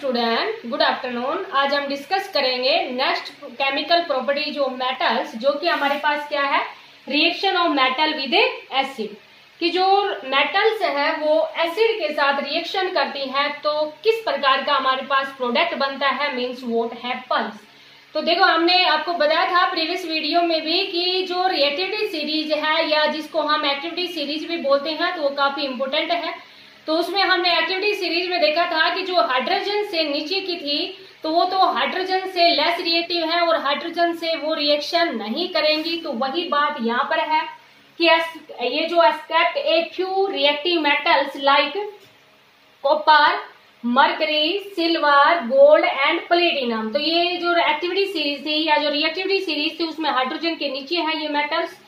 Student, good afternoon. आज हम discuss करेंगे नेक्स्ट केमिकल प्रॉपर्टी जो मेटल्स, जो कि हमारे पास क्या है, reaction of metal with acid. कि जो मेटल्स है वो एसिड के साथ रिएक्शन करती है तो किस प्रकार का हमारे पास प्रोडक्ट बनता है, मीन्स व्हाट हैपेंस। तो देखो, हमने आपको बताया था प्रीवियस वीडियो में भी कि जो रिएक्टिविटी सीरीज है या जिसको हम एक्टिविटी सीरीज भी बोलते हैं तो वो काफी इंपोर्टेंट है। तो उसमें हमने एक्टिविटी सीरीज में देखा था कि जो हाइड्रोजन से नीचे की थी तो वो तो हाइड्रोजन से लेस रिएक्टिव है और हाइड्रोजन से वो रिएक्शन नहीं करेंगी। तो वही बात यहाँ पर है कि ये जो except a few reactive metals like copper, mercury, silver, gold and platinum. तो ये जो एक्टिविटी सीरीज थी या जो रिएक्टिविटी सीरीज थी उसमें हाइड्रोजन के नीचे है ये मेटल्स।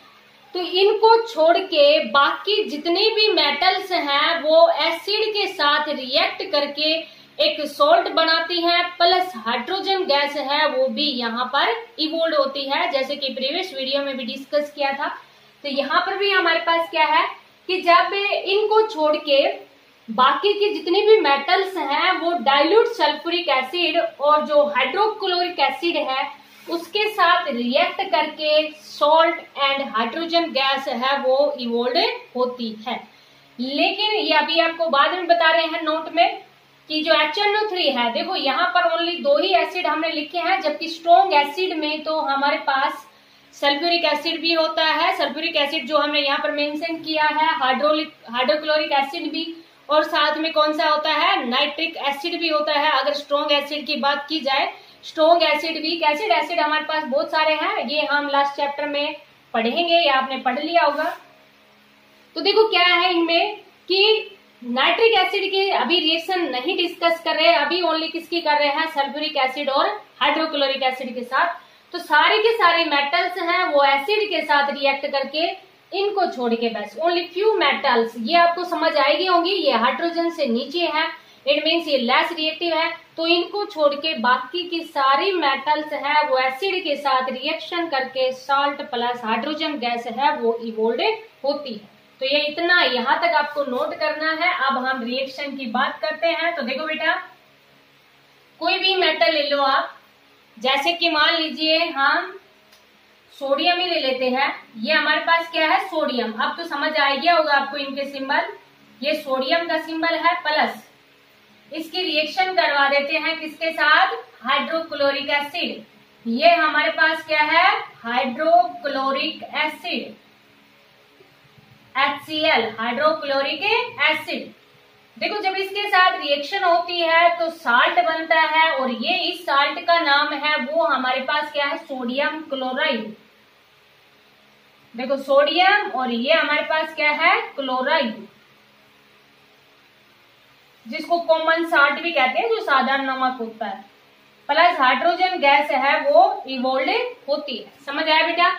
तो इनको छोड़ के बाकी जितने भी मेटल्स हैं वो एसिड के साथ रिएक्ट करके एक सॉल्ट बनाती हैं, प्लस हाइड्रोजन गैस है वो भी यहाँ पर इवोल्व होती है, जैसे कि प्रीवियस वीडियो में भी डिस्कस किया था। तो यहाँ पर भी हमारे पास क्या है कि जब इनको छोड़ के बाकी के जितने भी मेटल्स हैं वो डाइल्यूट सल्फ्यूरिक एसिड और जो हाइड्रोक्लोरिक एसिड है उसके साथ रिएक्ट करके सॉल्ट एंड हाइड्रोजन गैस है वो इवोल्व होती है। लेकिन ये अभी आपको बाद में बता रहे हैं नोट में कि जो HNO3 है, देखो यहाँ पर ओनली दो ही एसिड हमने लिखे हैं, जबकि स्ट्रॉन्ग एसिड में तो हमारे पास सल्फ्यूरिक एसिड भी होता है। सल्फ्यूरिक एसिड जो हमने यहाँ पर मेंशन किया है, हाइड्रोक्लोरिक एसिड भी, और साथ में कौन सा होता है, नाइट्रिक एसिड भी होता है। अगर स्ट्रॉन्ग एसिड की बात की जाए, strong acid, weak acid, acid हमारे पास बहुत सारे हैं, ये हम लास्ट चैप्टर में पढ़ेंगे या आपने पढ़ लिया होगा। तो देखो क्या है इनमें कि नाइट्रिक एसिड की अभी रिएक्शन नहीं डिस्कस कर रहे हैं, अभी ओनली किसकी कर रहे हैं, सल्फ्यूरिक एसिड और हाइड्रोक्लोरिक एसिड के साथ। तो सारे के सारे मेटल्स हैं वो एसिड के साथ रिएक्ट करके इनको छोड़ के बस ओनली फ्यू मेटल्स, ये आपको समझ आएगी होंगी, ये हाइड्रोजन से नीचे है, इट मीन्स ये लेस रिएक्टिव है। तो इनको छोड़ के बाकी की सारी मेटल्स है वो एसिड के साथ रिएक्शन करके सॉल्ट प्लस हाइड्रोजन गैस है वो इवोल्व होती है। तो ये इतना यहाँ तक आपको नोट करना है। अब हम रिएक्शन की बात करते हैं। तो देखो बेटा, कोई भी मेटल ले लो आप, जैसे कि मान लीजिए हम सोडियम ही ले लेते हैं। ये हमारे पास क्या है, सोडियम। अब तो समझ आ गया होगा आपको इनके सिंबल, ये सोडियम का सिंबल है, प्लस इसकी रिएक्शन करवा देते हैं किसके साथ, हाइड्रोक्लोरिक एसिड। ये हमारे पास क्या है, hydrochloric acid, HCl, hydrochloric acid. देखो जब इसके साथ रिएक्शन होती है तो साल्ट बनता है और ये इस साल्ट का नाम है वो हमारे पास क्या है, सोडियम क्लोराइड। देखो सोडियम और ये हमारे पास क्या है, क्लोराइड, जिसको कॉमन साल्ट भी कहते हैं, जो साधारण नमक होता है, प्लस हाइड्रोजन गैस है वो इवोल्व होती है। समझ आया बेटा?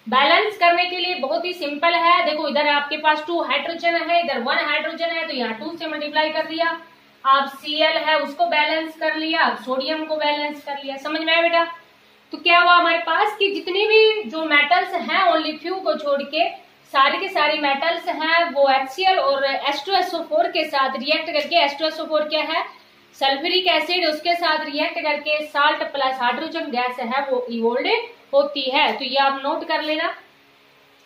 बैलेंस करने के लिए बहुत ही सिंपल है। देखो इधर आपके पास 2 हाइड्रोजन है, इधर 1 हाइड्रोजन है, तो यहाँ 2 से मल्टीप्लाई कर दिया। आप Cl है उसको बैलेंस कर लिया, सोडियम को बैलेंस कर लिया। समझ में आया बेटा? तो क्या हुआ हमारे पास कि जितनी भी जो मेटल्स हैं ओनली फ्यू को छोड़ के सारे के सारे मेटल्स हैं वो HCl और H2SO4 के साथ रिएक्ट करके, H2SO4 क्या है, सल्फ्यूरिक एसिड, उसके साथ रिएक्ट करके साल्ट प्लस हाइड्रोजन गैस है वो इवोल्व होती है। तो ये आप नोट कर लेना।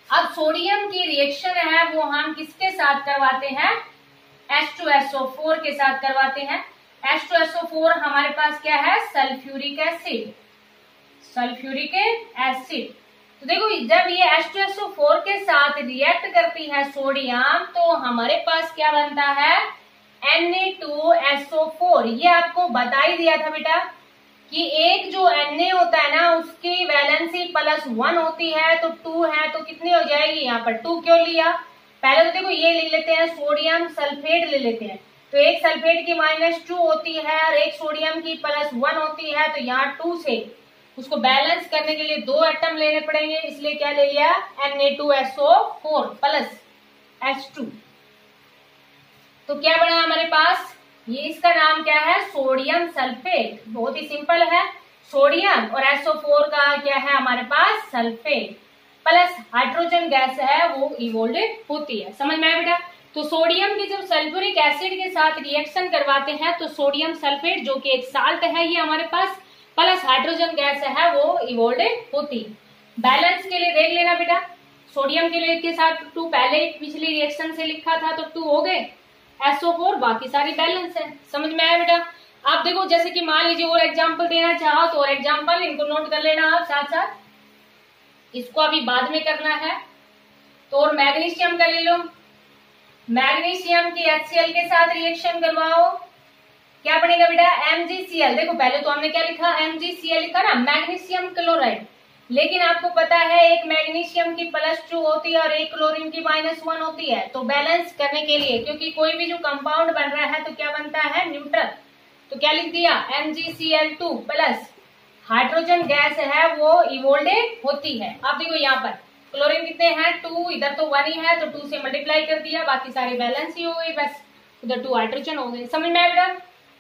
अब सोडियम की रिएक्शन है वो हम किसके साथ करवाते हैं, H2SO4 के साथ करवाते हैं। H2SO4 हमारे पास क्या है, सल्फ्यूरिक एसिड, सल्फ्यूरिक एसिड। तो देखो जब ये H2SO4 के साथ रिएक्ट करती है सोडियम तो हमारे पास क्या बनता है, Na2SO4। ये आपको बता ही दिया था बेटा कि एक जो Na होता है ना उसकी वैलेंसी +1 होती है, तो 2 है तो कितनी हो जाएगी, यहाँ पर 2 क्यों लिया, पहले तो देखो ये ले लेते हैं, सोडियम सल्फेट ले लेते हैं, तो एक सल्फेट की -2 होती है और एक सोडियम की +1 होती है, तो यहाँ 2 से उसको बैलेंस करने के लिए 2 एटम लेने पड़ेंगे, इसलिए क्या ले लिया, Na2SO4 प्लस H2। तो क्या बना हमारे पास, ये इसका नाम क्या है, सोडियम सल्फेट। बहुत ही सिंपल है, सोडियम और SO4 का क्या है हमारे पास, सल्फेट, प्लस हाइड्रोजन गैस है वो इवोल्व होती है। समझ में आया बेटा? तो सोडियम के जब सल्फ्यूरिक एसिड के साथ रिएक्शन करवाते हैं तो सोडियम सल्फेट जो कि एक साल्ट है ये हमारे पास प्लस हाइड्रोजन गैस है वो इवोल्व होती है। बैलेंस के लिए देख लेना बेटा, सोडियम के लिए के साथ 2 पहले पिछली रिएक्शन से लिखा था तो 2 हो गए, SO4 बाकी सारी बैलेंस है। समझ में आया बेटा? आप देखो जैसे कि मान लीजिए और एग्जांपल देना चाहो तो और एग्जांपल इनको नोट कर लेना आप साथ साथ, इसको अभी बाद में करना है। तो और मैग्नीशियम का ले लो, मैग्नीशियम की HCl के साथ रिएक्शन करवाओ, क्या बनेगा बेटा MgCl। देखो पहले तो हमने क्या लिखा MgCl लिखा ना, मैग्नीशियम क्लोराइड, लेकिन आपको पता है एक मैग्नीशियम की +2 होती है और एक क्लोरीन की -1 होती है। तो बैलेंस करने के लिए, क्योंकि कोई भी जो कंपाउंड बन रहा है तो क्या बनता है न्यूट्रल, तो क्या लिख दिया MgCl2 प्लस हाइड्रोजन गैस है वो इवोल्व होती है। अब देखो यहाँ पर क्लोरीन कितने हैं 2, इधर तो 1 ही है तो 2 से मल्टीप्लाई कर दिया, बाकी सारी बैलेंस ही हो गई, बस उधर 2 हाइड्रोजन हो गए। समझ में आया बेटा?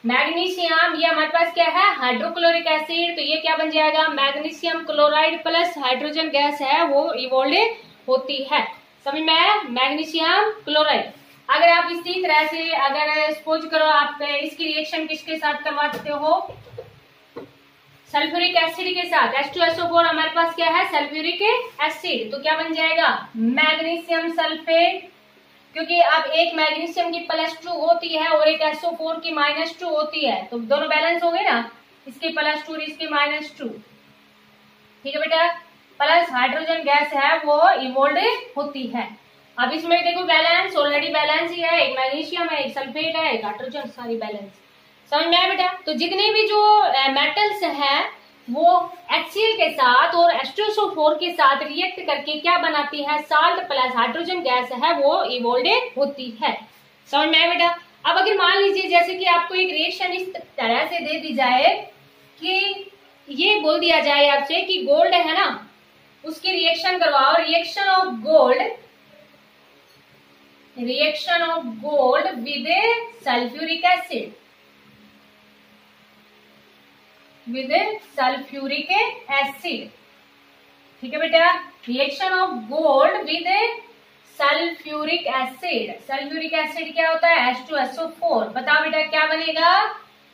मैग्नीशियम ये हमारे पास क्या है हाइड्रोक्लोरिक एसिड, तो ये क्या बन जाएगा magnesium chloride plus hydrogen gas है वो इवोल्व होती है। समझ में आया? Magnesium chloride. अगर आप इसी तरह से अगर सपोज करो आप इसकी रिएक्शन किसके साथ करवाते हो, सल्फ्यूरिक एसिड के साथ, H2SO4 हमारे पास क्या है सल्फ्यूरिक एसिड, तो क्या बन जाएगा मैग्नीशियम सल्फेट, क्योंकि अब एक मैग्नीशियम की +2 होती है और एक SO4 की -2 होती है, तो दोनों बैलेंस हो गए ना, इसकी +2 और इसकी -2, ठीक है बेटा। प्लस हाइड्रोजन गैस है वो इवोल्व होती है। अब इसमें देखो बैलेंस ऑलरेडी बैलेंस ही है, एक मैग्नीशियम है, एक सल्फेट है, एक हाइड्रोजन, सारी बैलेंस। समझ में आया बेटा? तो जितने भी जो मेटल्स हैं वो HCl के साथ और H2SO4 के साथ रिएक्ट करके क्या बनाती है साल्ट प्लस हाइड्रोजन गैस है वो इवोल्व होती है। समझ में आया बेटा? अब अगर मान लीजिए जैसे कि आपको एक रिएक्शन इस तरह से दे दी जाए कि ये बोल दिया जाए आपसे कि गोल्ड है ना, उसकी रिएक्शन करवाओ, reaction of gold with sulphuric acid, ठीक है बेटा। Reaction of gold with sulphuric acid, sulphuric acid क्या होता है H2SO4, बताओ बेटा क्या बनेगा?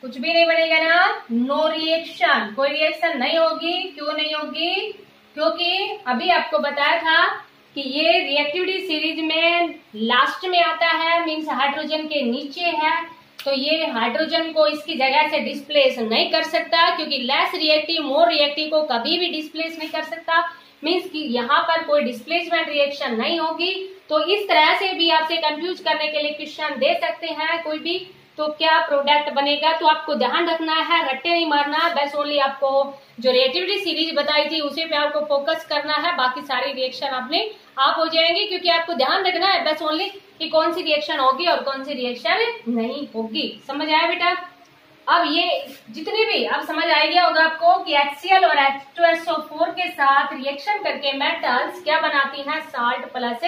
कुछ भी नहीं बनेगा ना, नो रिएक्शन, कोई रिएक्शन नहीं होगी। क्यों नहीं होगी? क्योंकि अभी आपको बताया था कि ये रिएक्टिविटी सीरीज में लास्ट में आता है, मीन्स हाइड्रोजन के नीचे है, तो ये हाइड्रोजन को इसकी जगह से डिस्प्लेस नहीं कर सकता, क्योंकि लेस रिएक्टिव मोर रिएक्टिव को कभी भी डिस्प्लेस नहीं कर सकता, मीन्स कि यहाँ पर कोई डिस्प्लेसमेंट रिएक्शन नहीं होगी। तो इस तरह से भी आपसे कंफ्यूज करने के लिए क्वेश्चन दे सकते हैं कोई भी, तो क्या प्रोडक्ट बनेगा, तो आपको ध्यान रखना है, रट्टे नहीं मारना, बस ओनली आपको जो रिएक्टिविटी सीरीज बताई थी उसी पे आपको फोकस करना है, बाकी सारी रिएक्शन अपने आप हो जाएंगे, क्योंकि आपको ध्यान रखना है बस ओनली कि कौन सी रिएक्शन होगी और कौन सी रिएक्शन नहीं होगी। समझ आया बेटा? अब ये जितनी भी अब समझ आ गया होगा आपको कि HCl और H2SO4 के साथ रिएक्शन करके मेटल्स क्या बनाती हैं साल्ट प्लस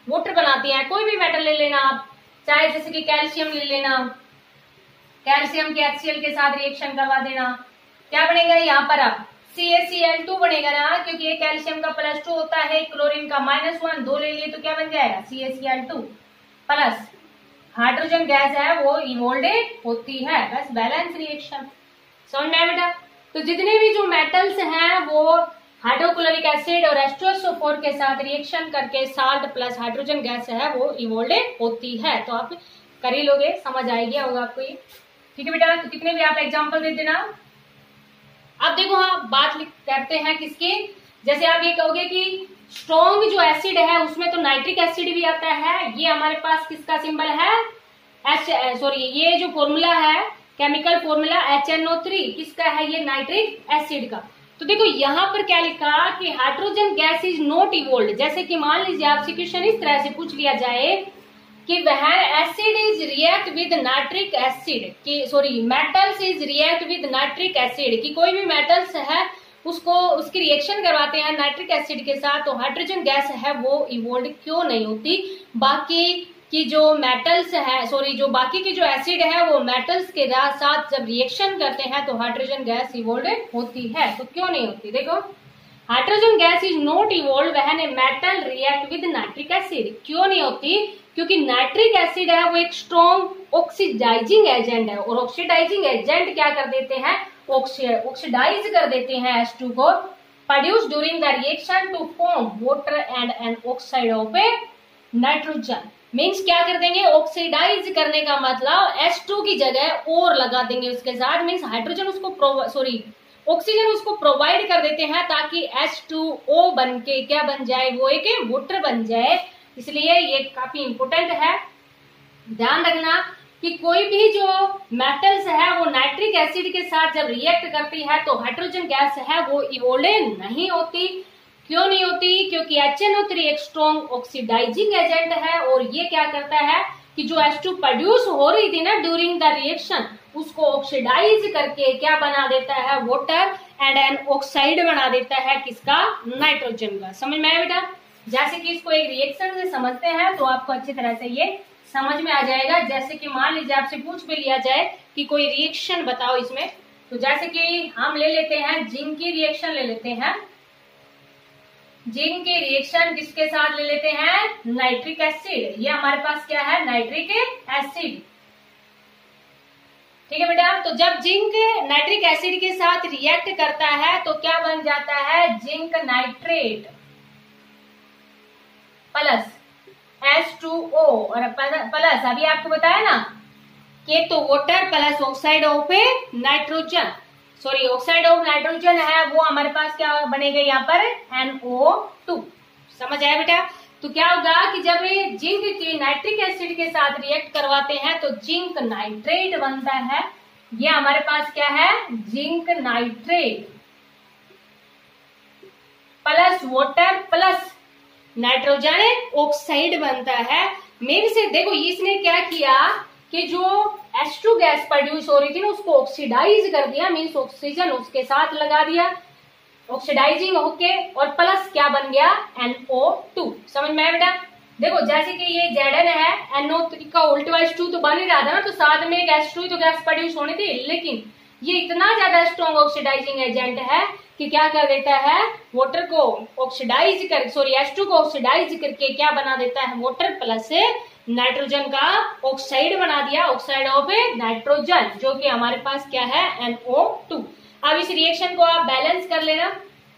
वाटर बनाती हैं। कोई भी मेटल ले लेना आप, चाहे जैसे कि कैल्शियम ले लेना, कैल्शियम के HCl के साथ रिएक्शन करवा देना, क्या बनेगा यहाँ पर अब CaCl2 बनेगा ना, क्योंकि ये कैल्शियम का +2 होता है, क्लोरीन का -1, 2 ले लिए तो क्या बन जाएगा CaCl2 प्लस हाइड्रोजन गैस है वो इवोल्व होती है, बस बैलेंस रिएक्शन। समझ में आया बेटा? तो जितने भी जो मेटल्स हैं वो हाइड्रोक्लोरिक एसिड और H2SO4 के साथ रिएक्शन करके साल्ट प्लस हाइड्रोजन गैस है वो इवोल्व होती है। तो आप कर ही लोगे, समझ आ गया होगा आपको ये, ठीक है बेटा? तो कितने भी आप एग्जाम्पल दे देना। अब देखो हाँ बात करते हैं किसकी, जैसे आप ये कहोगे कि स्ट्रॉन्ग जो एसिड है उसमें तो नाइट्रिक एसिड भी आता है, ये हमारे पास किसका सिंबल है ये जो फॉर्मूला है केमिकल फॉर्मूला HNO3 किसका है, ये नाइट्रिक एसिड का। तो देखो यहाँ पर क्या लिखा कि hydrogen gas is not evolve, जैसे कि मान लीजिए आपसे क्वेश्चन इस तरह से पूछ लिया जाए कि वह acid is react with nitric acid की metals is react with nitric acid, की कोई भी मेटल्स है उसको उसकी रिएक्शन करवाते हैं नाइट्रिक एसिड के साथ, तो हाइड्रोजन गैस है वो इवोल्व क्यों नहीं होती। बाकी की जो मेटल्स है जो बाकी की जो एसिड है वो मेटल्स के साथ जब रिएक्शन करते हैं तो हाइड्रोजन गैस इवोल्व होती है, तो क्यों नहीं होती। देखो hydrogen gas is not evolve when a metal react with nitric acid. क्यों नहीं होती? क्योंकि नाइट्रिक एसिड है वो एक स्ट्रॉन्ग ऑक्सीडाइजिंग एजेंट है, और ऑक्सीडाइजिंग एजेंट क्या कर देते हैं? ऑक्सीडाइज कर देते हैं H2 को, produce during the reaction to form water and an oxide of a nitrogen. Means क्या कर देंगे? ऑक्सीडाइज करने का मतलब H2 की जगह और लगा देंगे उसके साथ। मीन्स हाइड्रोजन उसको ऑक्सीजन उसको प्रोवाइड कर देते हैं ताकि H2O बन के क्या बन जाए? वो एक वाटर बन जाए। इसलिए ये काफी इंपोर्टेंट है, ध्यान रखना कि कोई भी जो मेटल्स है वो नाइट्रिक एसिड के साथ जब रिएक्ट करती है तो हाइड्रोजन गैस है वो इवोल्व नहीं होती। क्यों नहीं होती? क्योंकि HNO3 एक स्ट्रॉन्ग ऑक्सीडाइजिंग एजेंट है, और ये क्या करता है कि जो H2 प्रोड्यूस हो रही थी ना ड्यूरिंग द रिएक्शन, उसको ऑक्सीडाइज करके क्या बना देता है? वाटर एंड एन ऑक्साइड बना देता है। किसका? नाइट्रोजन का। समझ में आया बेटा? जैसे कि इसको एक रिएक्शन से समझते हैं तो आपको अच्छी तरह से ये समझ में आ जाएगा। जैसे कि मान लीजिए आपसे पूछ भी लिया जाए कि कोई रिएक्शन बताओ इसमें, तो जैसे कि हम ले लेते हैं जिंक की रिएक्शन ले लेते हैं। जिंक की रिएक्शन किसके साथ ले लेते हैं? Nitric acid. ये हमारे पास क्या है? Nitric acid. ठीक है बेटा, तो जब जिंक नाइट्रिक एसिड के साथ रिएक्ट करता है तो क्या बन जाता है? जिंक नाइट्रेट प्लस H2O, और प्लस अभी आपको बताया ना कि तो water plus oxide of a nitrogen, sorry oxide of nitrogen है वो हमारे पास क्या बनेगा यहाँ पर? NO2। समझ आया बेटा? तो क्या होगा कि जब ये जिंक की नाइट्रिक एसिड के साथ रिएक्ट करवाते हैं तो जिंक नाइट्रेट बनता है। ये हमारे पास क्या है? Zinc nitrate plus water plus nitrogen oxide बनता है। मेरे से देखो इसने क्या किया कि जो H2 गैस प्रोड्यूस हो रही थी ना उसको ऑक्सीडाइज कर दिया, मीन्स ऑक्सीजन उसके साथ लगा दिया ऑक्सीडाइजिंग होके, और प्लस क्या बन गया? NO2। समझ में आया बेटा? देखो जैसे कि ये Zn है, NO3 का उल्टा H2 तो बन ही रहा था ना, तो साथ में एक H2 तो गैस प्रोड्यूस होनी थी, लेकिन ये इतना ज्यादा स्ट्रॉन्ग ऑक्सीडाइजिंग एजेंट है कि क्या कर देता है? वाटर को ऑक्सीडाइज कर, सॉरी H2 को ऑक्सीडाइज करके क्या बना देता है? वाटर प्लस नाइट्रोजन का ऑक्साइड बना दिया, ऑक्साइड ऑफ नाइट्रोजन, जो कि हमारे पास क्या है? NO2। अब इस रिएक्शन को आप बैलेंस कर लेना।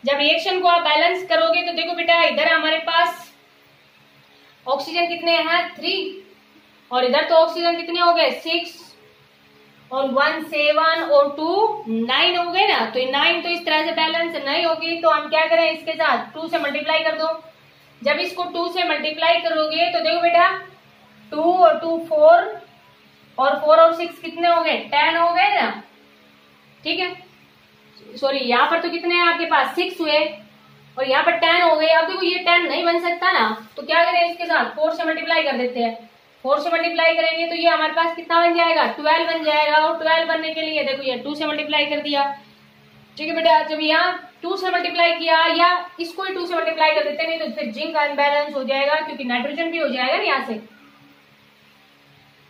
जब रिएक्शन को आप बैलेंस करोगे तो देखो बेटा इधर हमारे पास ऑक्सीजन कितने हैं? 3, और इधर तो ऑक्सीजन कितने हो गए? 6, और 1 7 और 2 9 हो गए ना। तो 9 तो इस तरह से बैलेंस नहीं होगी, तो हम क्या करें? इसके साथ 2 से मल्टीप्लाई कर दो। जब इसको 2 से मल्टीप्लाई करोगे तो देखो बेटा 2 और 2 4, और 4 और 6 कितने हो गए? 10 हो गए ना। ठीक है, सॉरी यहाँ पर तो कितने हैं आपके पास? 6 हुए, और यहाँ पर 10 हो गए। अब देखो ये 10 नहीं बन सकता ना, तो क्या करें? इसके साथ 4 से मल्टीप्लाई कर देते हैं। 4 से मल्टीप्लाई करेंगे तो ये हमारे पास कितना बन जाएगा? 12 बन जाएगा, और 12 बनने के लिए देखो ये 2 से मल्टीप्लाई कर दिया। ठीक है बेटा, जब यहाँ 2 से मल्टीप्लाई किया या इसको ही 2 से मल्टीप्लाई कर देते, नहीं तो फिर जिंक अनबैलेंस हो जाएगा, क्योंकि नाइट्रोजन भी हो जाएगा ना यहाँ से।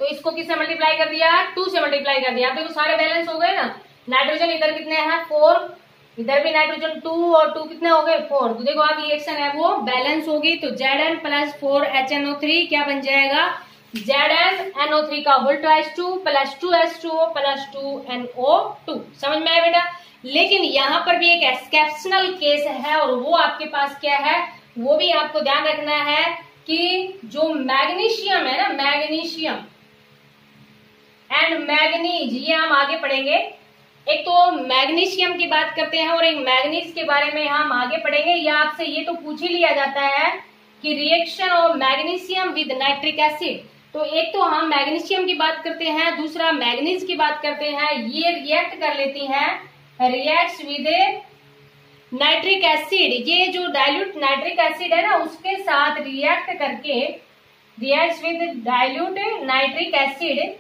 तो इसको किससे मल्टीप्लाई कर दिया? 2 से मल्टीप्लाई कर दिया। देखो सारे बैलेंस हो गए ना। नाइट्रोजन इधर कितने हैं? 4, इधर भी नाइट्रोजन 2 और 2 कितने हो गए? 4। तो देखो अब रिएक्शन है वो बैलेंस होगी, तो Zn प्लस 4 HNO3 क्या बन जाएगा? ZnNO3 का उल्टा H2 plus 2H2O plus 2NO2। समझ में आया बेटा? लेकिन यहाँ पर भी एक एक्सेप्शनल केस है, और वो आपके पास क्या है? वो भी आपको ध्यान रखना है कि जो मैग्नीशियम है ना, मैग्नीशियम एंड मैग्नीज, ये हम आगे पढ़ेंगे। एक तो मैग्नीशियम की बात करते हैं और एक मैग्नीज के बारे में हम आगे पढ़ेंगे। या आपसे ये तो पूछ ही लिया जाता है कि reaction of magnesium with nitric acid. तो एक तो हम मैग्नीशियम की बात करते हैं, दूसरा मैग्नीज की बात करते हैं। ये रिएक्ट कर लेती हैं, रिएक्ट्स विद नाइट्रिक एसिड। ये जो डाइल्यूट नाइट्रिक एसिड है ना उसके साथ रिएक्ट करके reacts with dilute nitric acid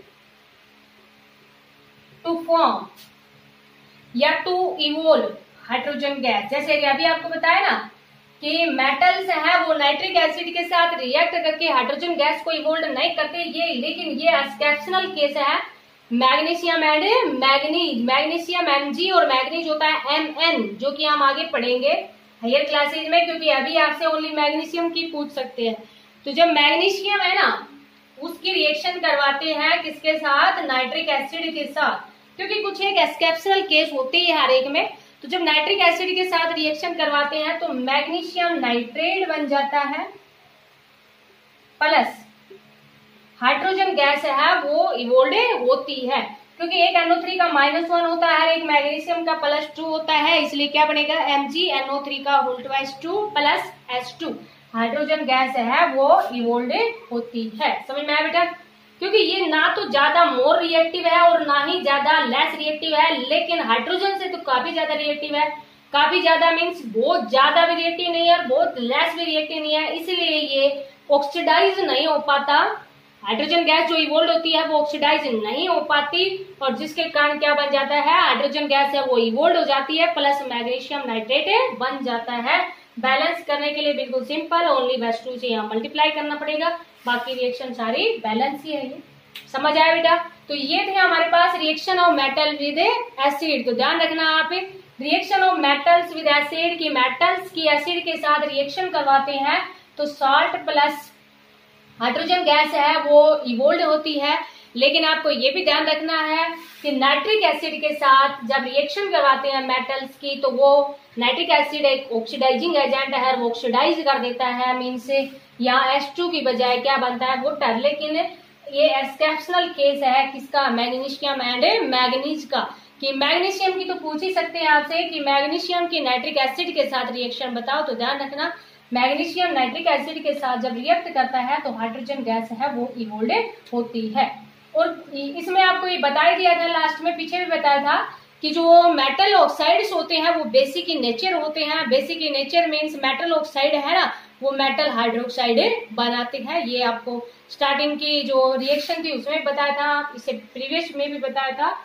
to form या टू इवोल्व हाइड्रोजन गैस। जैसे कि अभी आपको बताया ना कि मेटल्स है वो नाइट्रिक एसिड के साथ रिएक्ट करके हाइड्रोजन गैस को इवोल्व नहीं करते ये, लेकिन ये एक्सेप्शनल केस है magnesium and manganese. Magnesium Mg और मैग्नीज होता है Mn, जो कि हम आगे पढ़ेंगे। हायर क्लासेज में, क्योंकि अभी आपसे ओनली मैग्नीशियम की पूछ सकते हैं। तो जब मैग्नीशियम है ना, उसकी रिएक्शन करवाते हैं किसके साथ, नाइट्रिक एसिड के साथ, क्योंकि कुछ एक एक्सेप्शनल केस होते हैं हर एक में। तो जब नाइट्रिक एसिड के साथ रिएक्शन करवाते हैं तो मैग्नीशियम नाइट्रेट बन जाता है, प्लस हाइड्रोजन गैस है वो इवोल्व होती है, क्योंकि एक NO3 का -1 होता है, एक मैग्नीशियम का +2 होता है, इसलिए क्या बनेगा, MgNO3 का whole twice 2 plus H2 hydrogen gas है वो इवोल्व होती है। समझ में आया बेटा? क्योंकि ये ना तो ज्यादा मोर रिएक्टिव है और ना ही ज्यादा लेस रिएक्टिव है, लेकिन हाइड्रोजन से तो काफी ज्यादा रिएक्टिव है। काफी ज्यादा मीन्स बहुत ज्यादा भी रिएक्टिव नहीं है, बहुत लेस भी रिएक्टिव नहीं है, इसलिए ये ऑक्सीडाइज नहीं हो पाता। हाइड्रोजन गैस जो इवोल्व होती है वो ऑक्सीडाइज नहीं हो पाती, और जिसके कारण क्या बन जाता है, हाइड्रोजन गैस है वो इवोल्व हो जाती है, प्लस मैग्नीशियम नाइट्रेट बन जाता है। बैलेंस करने के लिए बिल्कुल सिंपल, ओनली H2 से यहाँ मल्टीप्लाई करना पड़ेगा, बाकी रिएक्शन सारी बैलेंस ही है। समझ आया बेटा? तो ये थे हमारे पास reaction of metal with acid. तो ध्यान रखना आप, reaction of metals with acid की मेटल्स की एसिड के साथ रिएक्शन करवाते हैं तो साल्ट प्लस हाइड्रोजन गैस है वो इवोल्व होती है। लेकिन आपको ये भी ध्यान रखना है कि नाइट्रिक एसिड के साथ जब रिएक्शन करवाते हैं मेटल्स की, तो वो नाइट्रिक एसिड एक ऑक्सीडाइजिंग एजेंट है, वो ऑक्सीडाइज कर देता है, मीन्स यहाँ H2 की बजाय क्या बनता है, वाटर। लेकिन ये एक्सेप्शनल केस है किसका, मैग्नीशियम एंड मैग्नीज का, कि मैग्नीशियम की तो पूछ ही सकते हैं आपसे कि मैग्नीशियम की नाइट्रिक एसिड के साथ रिएक्शन बताओ। तो ध्यान रखना, मैग्नीशियम नाइट्रिक एसिड के साथ जब रिएक्ट करता है तो हाइड्रोजन गैस है वो इवोल्व होती है। और इसमें आपको ये बता दिया था लास्ट में, पीछे भी बताया था कि जो मेटल ऑक्साइड्स होते हैं वो बेसिक इन नेचर होते हैं। Basic in nature means metal oxide है ना, वो मेटल हाइड्रोक्साइड बनाते हैं। ये आपको स्टार्टिंग की जो रिएक्शन थी उसमें बताया था, इसे प्रीवियस में भी बताया था,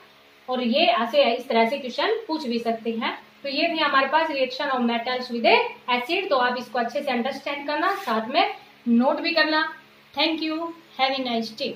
और ये ऐसे इस तरह से क्वेश्चन पूछ भी सकते हैं। तो ये भी हमारे पास reaction of metals with acid. तो आप इसको अच्छे से अंडरस्टैंड करना, साथ में नोट भी करना। Thank you, have a nice day.